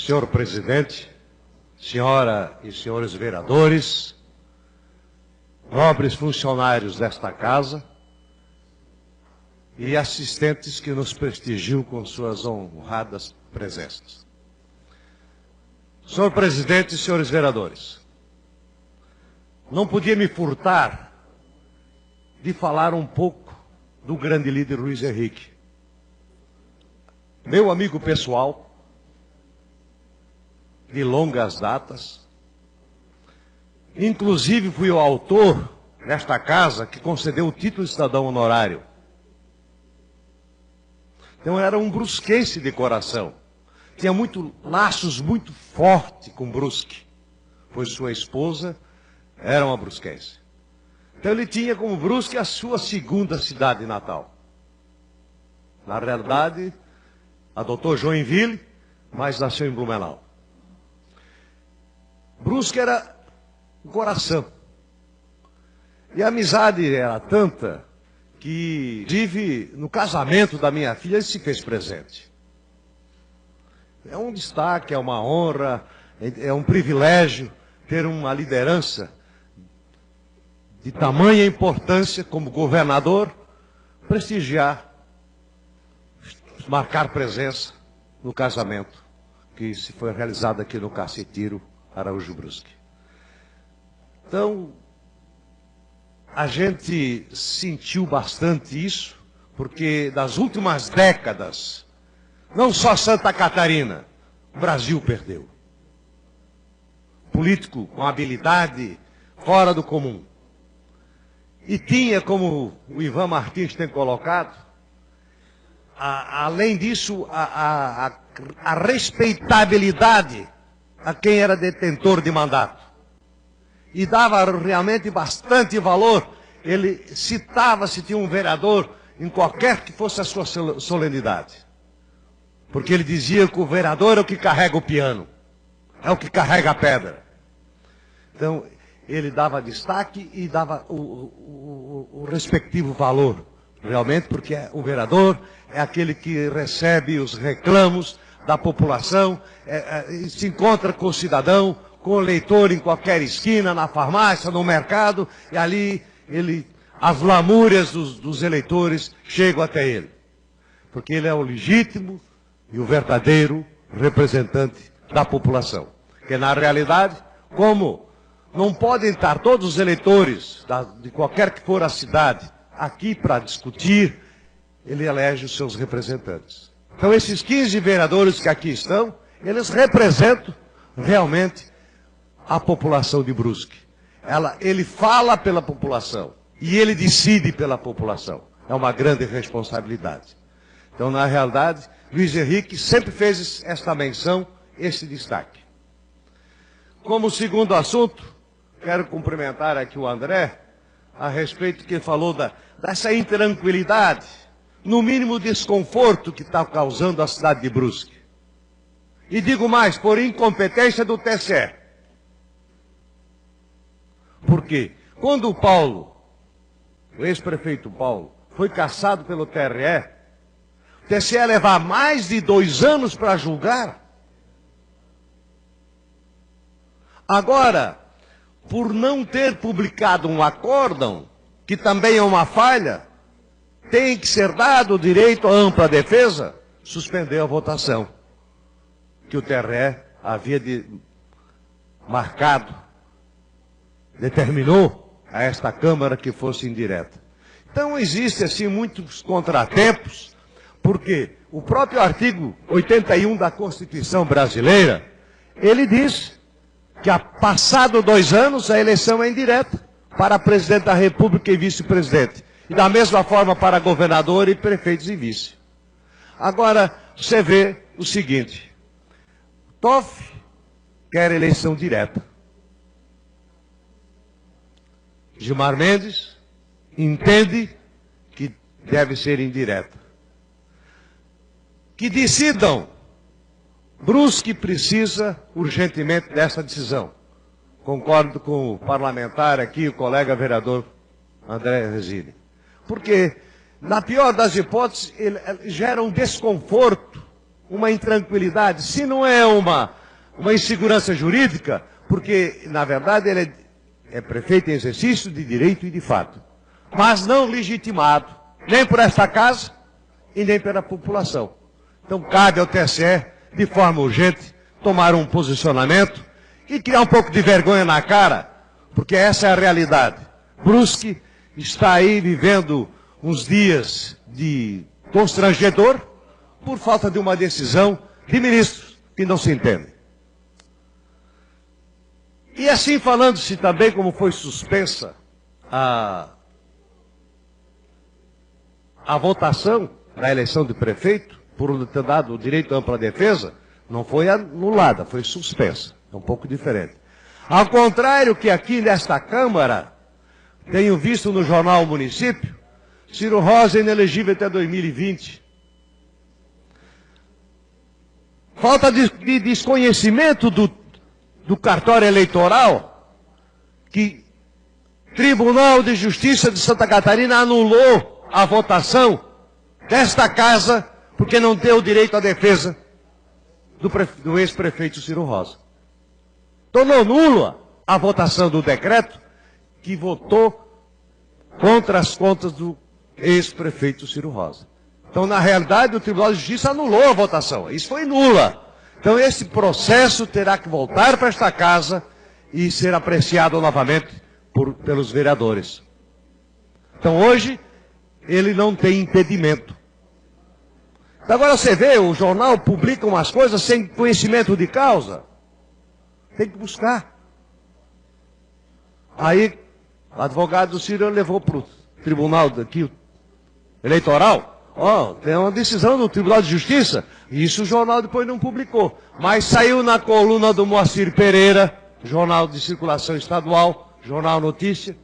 Senhor presidente, senhora e senhores vereadores, nobres funcionários desta casa e assistentes que nos prestigiam com suas honradas presenças. Senhor presidente e senhores vereadores, não podia me furtar de falar um pouco do grande líder Luiz Henrique, meu amigo pessoal, de longas datas. Inclusive fui o autor, nesta casa, que concedeu o título de cidadão honorário. Então era um brusquense de coração. Tinha laços muito fortes com Brusque, pois sua esposa era uma brusquense. Então ele tinha como Brusque a sua segunda cidade natal. Na realidade, adotou Joinville, mas nasceu em Blumenau. Brusque era o coração. E a amizade era tanta que, inclusive, no casamento da minha filha, ele se fez presente. É um destaque, é uma honra, é um privilégio ter uma liderança de tamanha importância como governador, prestigiar, marcar presença no casamento que se foi realizado aqui no Cacetiro Araújo Brusque. Então, a gente sentiu bastante isso, porque das últimas décadas, não só Santa Catarina, o Brasil perdeu. Político com habilidade fora do comum. E tinha, como o Ivan Martins tem colocado, além disso, a respeitabilidade a quem era detentor de mandato. E dava realmente bastante valor. Ele citava se tinha um vereador em qualquer que fosse a sua solenidade. Porque ele dizia que o vereador é o que carrega o piano, é o que carrega a pedra. Então, ele dava destaque e dava o respectivo valor, realmente, porque o vereador é aquele que recebe os reclamos da população, se encontra com o cidadão, com o eleitor em qualquer esquina, na farmácia, no mercado, e ali as lamúrias dos eleitores chegam até ele. Porque ele é o legítimo e o verdadeiro representante da população. Que na realidade, como não podem estar todos os eleitores de qualquer que for a cidade aqui para discutir, ele elege os seus representantes. Então esses 15 vereadores que aqui estão, eles representam realmente a população de Brusque. Ele fala pela população e ele decide pela população. É uma grande responsabilidade. Então, na realidade, Luiz Henrique sempre fez esta menção, esse destaque. Como segundo assunto, quero cumprimentar aqui o André, a respeito que ele falou dessa intranquilidade, no mínimo desconforto que está causando a cidade de Brusque. E digo mais, por incompetência do TCE. Por quê? Quando o Paulo, o ex-prefeito Paulo, foi cassado pelo TRE, o TCE ia levar mais de 2 anos para julgar. Agora, por não ter publicado um acórdão, que também é uma falha, tem que ser dado o direito à ampla defesa, suspendeu a votação, que o TRE havia marcado, determinou a esta Câmara que fosse indireta. Então existe assim muitos contratempos, porque o próprio artigo 81 da Constituição brasileira, ele diz que passado 2 anos a eleição é indireta para presidente da República e vice-presidente. E da mesma forma para governador e prefeitos e vice. Agora, você vê o seguinte, Toff quer eleição direta. Gilmar Mendes entende que deve ser indireta. Que decidam. Brusque precisa urgentemente dessa decisão. Concordo com o parlamentar aqui, o colega vereador André Resini. Porque, na pior das hipóteses, ele gera um desconforto uma intranquilidade, se não é uma insegurança jurídica, porque, na verdade, ele é prefeito em exercício de direito e de fato, mas não legitimado, nem por esta casa e nem pela população. Então, cabe ao TSE, de forma urgente, tomar um posicionamento e criar um pouco de vergonha na cara, porque essa é a realidade. Brusque está aí vivendo uns dias de constrangedor por falta de uma decisão de ministros que não se entendem. E assim falando-se também como foi suspensa a votação da eleição de prefeito, por ter dado o direito à ampla defesa, não foi anulada, foi suspensa. É um pouco diferente. Ao contrário que aqui nesta Câmara, tenho visto no jornal Município, Ciro Rosa é inelegível até 2020. Falta de desconhecimento do cartório eleitoral, que Tribunal de Justiça de Santa Catarina anulou a votação desta casa porque não deu direito à defesa do ex-prefeito Ciro Rosa. Tornou nula a votação do decreto que votou contra as contas do ex-prefeito Ciro Rosa. Então, na realidade, o Tribunal de Justiça anulou a votação. Isso foi nula. Então, esse processo terá que voltar para esta casa e ser apreciado novamente pelos vereadores. Então, hoje, ele não tem impedimento. Então, agora você vê, o jornal publica umas coisas sem conhecimento de causa. Tem que buscar. Aí, o advogado do Ciro levou para o tribunal daqui, eleitoral. Tem uma decisão do Tribunal de Justiça. Isso o jornal depois não publicou. Mas saiu na coluna do Moacir Pereira, jornal de circulação estadual, Jornal Notícia,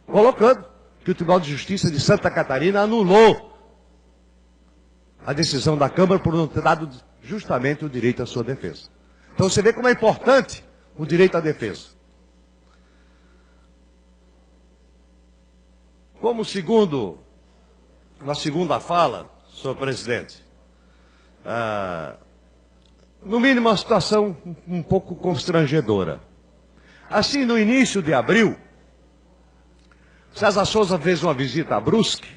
colocando que o Tribunal de Justiça de Santa Catarina anulou a decisão da Câmara por não ter dado justamente o direito à sua defesa. Então você vê como é importante o direito à defesa. Como na segunda fala, senhor presidente, no mínimo uma situação um pouco constrangedora. Assim, no início de abril, César Souza fez uma visita a Brusque,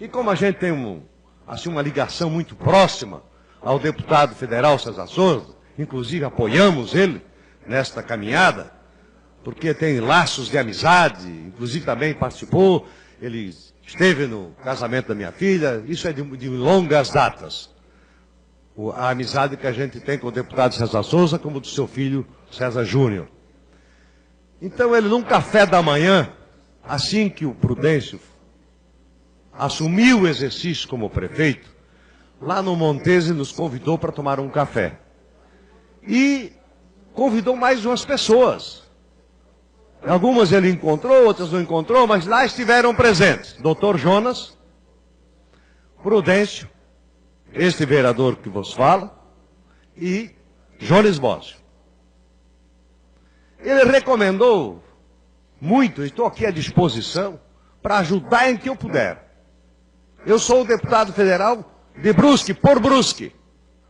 e como a gente tem uma ligação muito próxima ao deputado federal César Souza, inclusive apoiamos ele nesta caminhada, porque tem laços de amizade, inclusive também participou, ele esteve no casamento da minha filha, isso é de longas datas. A amizade que a gente tem com o deputado César Souza, como do seu filho César Júnior. Então ele, num café da manhã, assim que o Prudêncio assumiu o exercício como prefeito, lá no Montese nos convidou para tomar um café. E convidou mais umas pessoas. Algumas ele encontrou, outras não encontrou, mas lá estiveram presentes. Dr. Jonas, Prudêncio, este vereador que vos fala, e Jones Bósio. Ele recomendou muito, estou aqui à disposição, para ajudar em que eu puder. Eu sou o deputado federal de Brusque, por Brusque,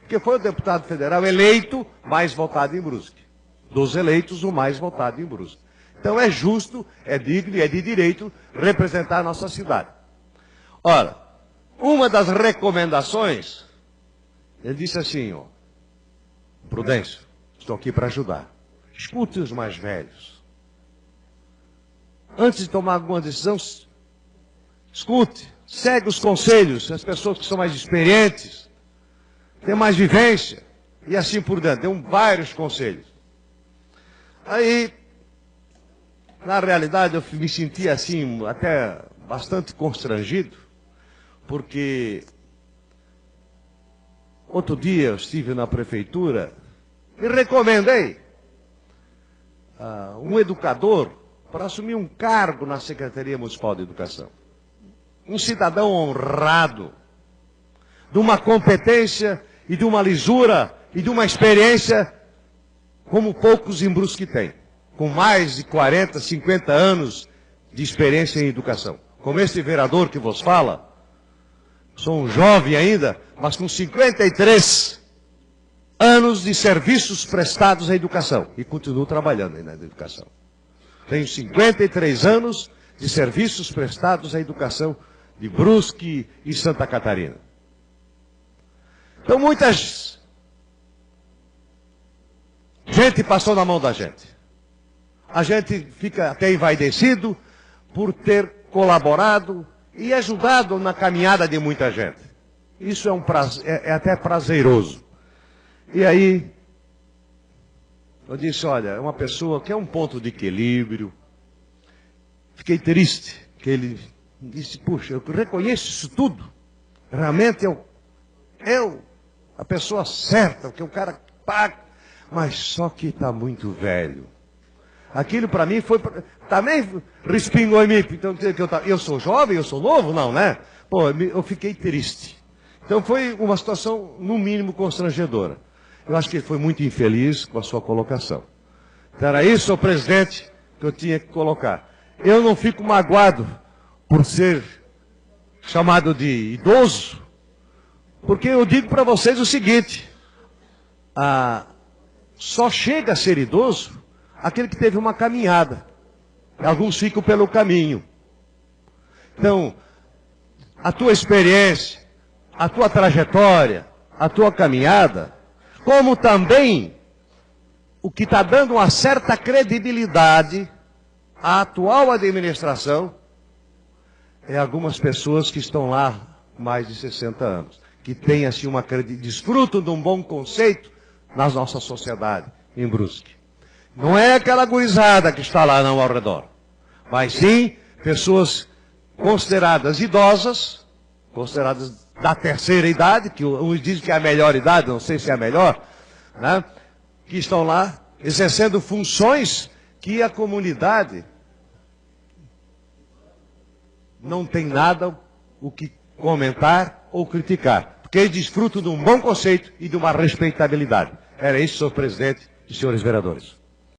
porque foi o deputado federal eleito mais votado em Brusque. Dos eleitos, o mais votado em Brusque. Então é justo, é digno e é de direito representar a nossa cidade. Ora, uma das recomendações, ele disse assim, Prudêncio, estou aqui para ajudar. Escute os mais velhos. Antes de tomar alguma decisão, escute, segue os conselhos, as pessoas que são mais experientes, têm mais vivência, e assim por diante. Deu vários conselhos. Aí, na realidade, eu me senti assim, até bastante constrangido, porque outro dia eu estive na prefeitura e recomendei um educador para assumir um cargo na Secretaria Municipal de Educação. Um cidadão honrado, de uma competência e de uma lisura e de uma experiência como poucos em Brusque têm, com mais de 40, 50 anos de experiência em educação. Como este vereador que vos fala, sou um jovem ainda, mas com 53 anos de serviços prestados à educação. E continuo trabalhando ainda na educação. Tenho 53 anos de serviços prestados à educação de Brusque e Santa Catarina. Então muitas gente passou na mão da gente. A gente fica até envaidecido por ter colaborado e ajudado na caminhada de muita gente. Isso é, é até prazeroso. E aí, eu disse, olha, é uma pessoa que é um ponto de equilíbrio. Fiquei triste, que ele disse, puxa, eu reconheço isso tudo. Realmente eu a pessoa certa, porque o cara paga, mas só que está muito velho. Aquilo para mim foi, também respingou em mim. Então, eu sou jovem, eu sou novo? Não, né? Pô, eu fiquei triste. Então foi uma situação, no mínimo, constrangedora. Eu acho que ele foi muito infeliz com a sua colocação. Então era isso, senhor presidente, que eu tinha que colocar. Eu não fico magoado por ser chamado de idoso, porque eu digo para vocês o seguinte, só chega a ser idoso aquele que teve uma caminhada. Alguns ficam pelo caminho. Então, a tua experiência, a tua trajetória, a tua caminhada, como também o que está dando uma certa credibilidade à atual administração, é algumas pessoas que estão lá mais de 60 anos, que têm assim desfrutam de um bom conceito na nossa sociedade, em Brusque. Não é aquela gurizada que está lá não ao redor, mas sim pessoas consideradas idosas, consideradas da terceira idade, que uns dizem que é a melhor idade, não sei se é a melhor, né? Que estão lá exercendo funções que a comunidade não tem nada o que comentar ou criticar, porque eles desfrutam de um bom conceito e de uma respeitabilidade. Era isso, senhor presidente e senhores vereadores.